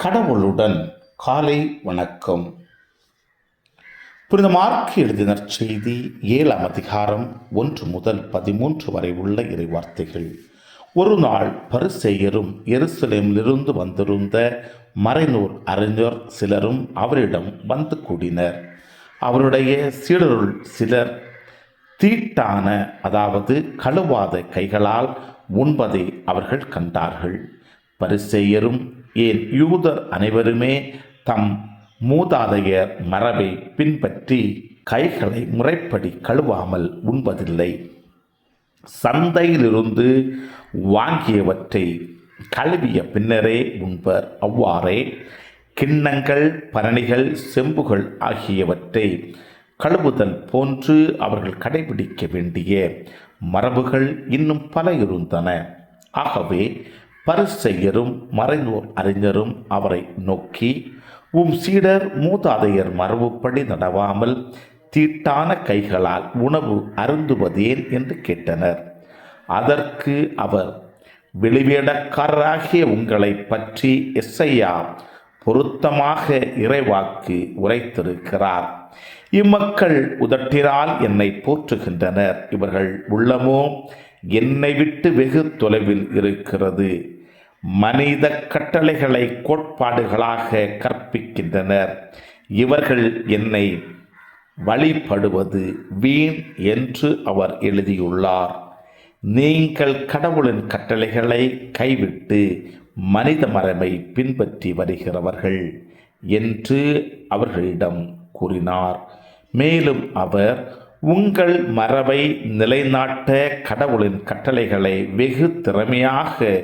கடவுளுடன் காலை வணக்கம். புனித மார்க் எழுதின செய்தி 7ஆம் அதிகாரம் 1 முதல் 13 வரை உள்ள இறைவார்த்தைகள். ஒரு நாள் பரிசேயரும் எருசலேமிலிருந்து வந்திருந்த மறைநூல் அறிஞர் சிலரும் அவரிடம் வந்து கூடினர். அவருடைய சீடருள் சிலர் தீட்டான, அதாவது கழுவாத கைகளால் உண்பதை அவர்கள் கண்டார்கள். பரிசேயரும் ஏன் யூதர் அனைவருமே தம் மூதாதையர் மரபை பின்பற்றி கைகளை முறைப்படி கழுவாமல் உண்பதில்லை. சந்தையிலிருந்து வாங்கியவற்றை கழுவிய பின்னரே உண்பர். அவ்வாறே கிண்ணங்கள், பரணிகள், செம்புகள் ஆகியவற்றை கழுவுதல் போன்று அவர்கள் கடைபிடிக்க வேண்டிய மரபுகள் இன்னும் பல இருந்தன. ஆகவே பரிசேயரும் மறைநூல் அறிஞரும் அவரை நோக்கி, உம் சீடர் மூதாதையர் மரபுப்படி நடவாமல் தீட்டான கைகளால் உணவு அருந்துவதேன் என்று கேட்டனர். அதற்கு அவர், வெளிவேடக்காரராகிய உங்களை பற்றி எசையா பொருத்தமாக இறைவாக்கு உரைத்திருக்கிறார். இம்மக்கள் உதட்டினால் என்னை போற்றுகின்றனர், இவர்கள் உள்ளமோ என்னை விட்டு வெகு தொலைவில் இருக்கிறது. மனித கட்டளைகளை கோட்பாடுகளாக கற்பிக்கின்றனர். இவர்கள் என்னை வழிபடுவது வீண் என்று அவர் எழுதியுள்ளார். நீங்கள் கடவுளின் கட்டளைகளை கைவிட்டு மனித மரபை பின்பற்றி வருகிறவர்கள் என்று அவர்களிடம் கூறினார். மேலும் அவர், உங்கள் மரபை நிலைநாட்ட கடவுளின் கட்டளைகளை வெகு திறமையாக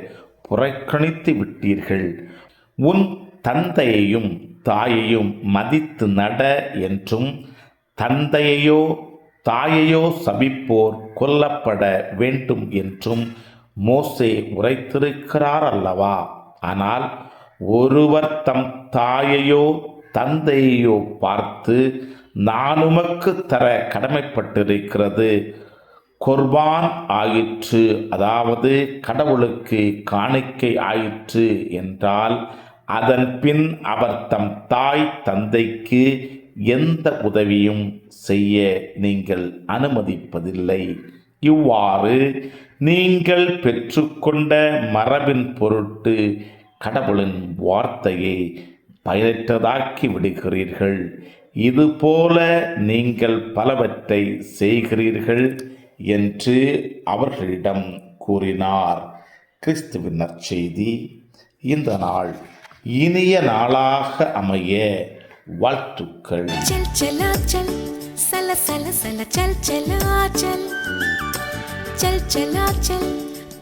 புறக்கணித்து விட்டீர்கள். உன் தந்தையையும் தாயையும் மதித்து நட என்றும், தந்தையையோ தாயையோ சபிப்போர் கொல்லப்பட வேண்டும் என்றும் மோசே உரைத்திருக்கிறார் அல்லவா? ஆனால் ஒருவர் தம் தாயையோ தந்தையையோ பார்த்து, நான் உமக்கு தர கடமைப்பட்டிருக்கிறது குர்பான் ஆயிற்று, அதாவது கடவுளுக்கு காணிக்கை ஆயிற்று என்றால், அதன் பின் அவர் தம் தாய் தந்தைக்கு எந்த உதவியும் செய்ய நீங்கள் அனுமதிப்பதில்லை. இவ்வாறு நீங்கள் பெற்றுக்கொண்ட மரபின் பொருட்டு கடவுளின் வார்த்தையை பயனற்றதாக்கி விடுகிறீர்கள். இதுபோல நீங்கள் பலவற்றை செய்கிறீர்கள் என்று அவர்களிடம் கூறினார். கிறிஸ்துவின் நற்செய்தி. இந்த நாள் இனிய நாளாக அமைய வாழ்த்துக்கள்.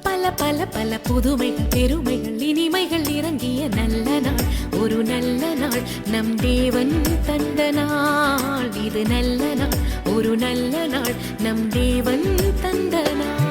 பல பல பல புதுமைகள், பெருமைகள், இனிமைகள் இறங்கிய நல்ல நாள், ஒரு நல்ல நாள், நம் தேவன் தந்த நாள். இது நல்ல நாள், ஒரு நல்ல நாள், நம் தேவன் தந்த நாள்.